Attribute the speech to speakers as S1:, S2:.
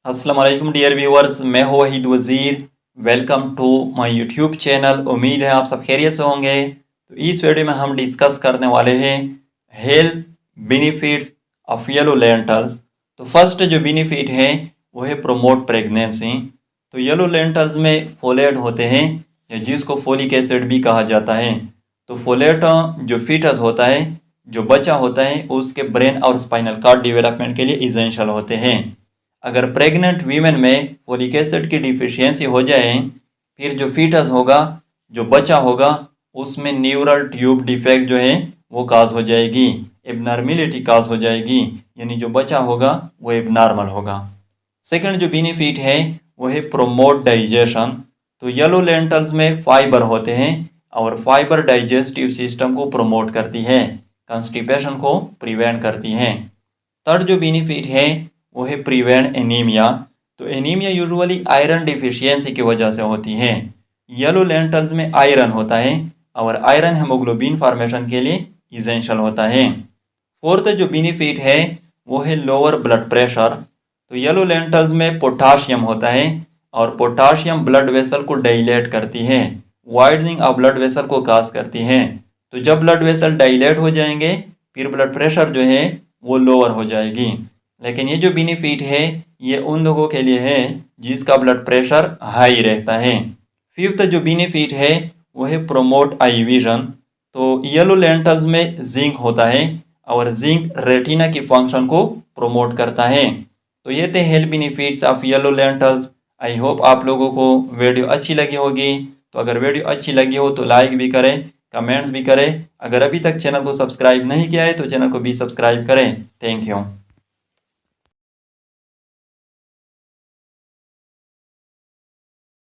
S1: अस्सलाम वालेकुम dear viewers, मैं हूं Waheed Wazir. Welcome to my YouTube channel. उम्मीद है आप सब खैरियत से होंगे। तो इस वीडियो में हम डिस्कस करने वाले हैं health benefits of yellow lentils. तो फर्स्ट जो बेनिफिट है वो है प्रोमोट प्रेगनेंसी। तो येलो लेंटल्स में फोलेट होते हैं जिसको फोलिक एसिड भी कहा जाता है। तो फोलेट जो फीटस होता है, जो बच्चा होता है, उसके ब्रेन और स्पाइनल कार्ड डेवलपमेंट के लिए इसेंशियल होते हैं। अगर प्रेग्नेंट वीमेन में फोलिक एसिड की डिफिशियंसी हो जाए, फिर जो फीटस होगा, जो बच्चा होगा, उसमें न्यूरल ट्यूब डिफेक्ट जो है वो काज हो जाएगी, एबनॉर्मेलिटी काज हो जाएगी, यानी जो बच्चा होगा वो एबनॉर्मल होगा। सेकंड जो बेनिफिट है वो है प्रोमोट डाइजेशन। तो येलो लेंटल्स में फाइबर होते हैं और फाइबर डाइजेस्टिव सिस्टम को प्रोमोट करती है, कॉन्स्टिपेशन को प्रिवेंट करती है। थर्ड जो बेनिफिट है वो है प्रिवेंट एनीमिया। तो एनीमिया यूजुअली आयरन डिफिशियंसी की वजह से होती है। येलो लेंटल्स में आयरन होता है और आयरन हेमोग्लोबिन फॉर्मेशन के लिए इसेंशियल होता है। फोर्थ जो बेनिफिट है वो है लोअर ब्लड प्रेशर। तो येलो लेंटल्स में पोटाशियम होता है और पोटाशियम ब्लड वेसल को डाइलेट करती है, वाइडनिंग ऑफ ब्लड वेसल को काज करती है। तो जब ब्लड वेसल डाइलेट हो जाएंगे, फिर ब्लड प्रेशर जो है वो लोअर हो जाएगी। लेकिन ये जो बेनिफिट है ये उन लोगों के लिए है जिसका ब्लड प्रेशर हाई रहता है। फिफ्थ जो बेनिफिट है वो है प्रोमोट आई विजन। तो येलो लेंटल्स में जिंक होता है और जिंक रेटिना की फंक्शन को प्रोमोट करता है। तो ये थे health benefits of yellow lentils. I hope आप लोगों को वीडियो अच्छी लगी होगी। तो अगर वीडियो अच्छी लगी हो तो लाइक भी करें, कमेंट्स भी करें। अगर अभी तक चैनल को सब्सक्राइब नहीं किया है तो चैनल को भी सब्सक्राइब करें। Thank you.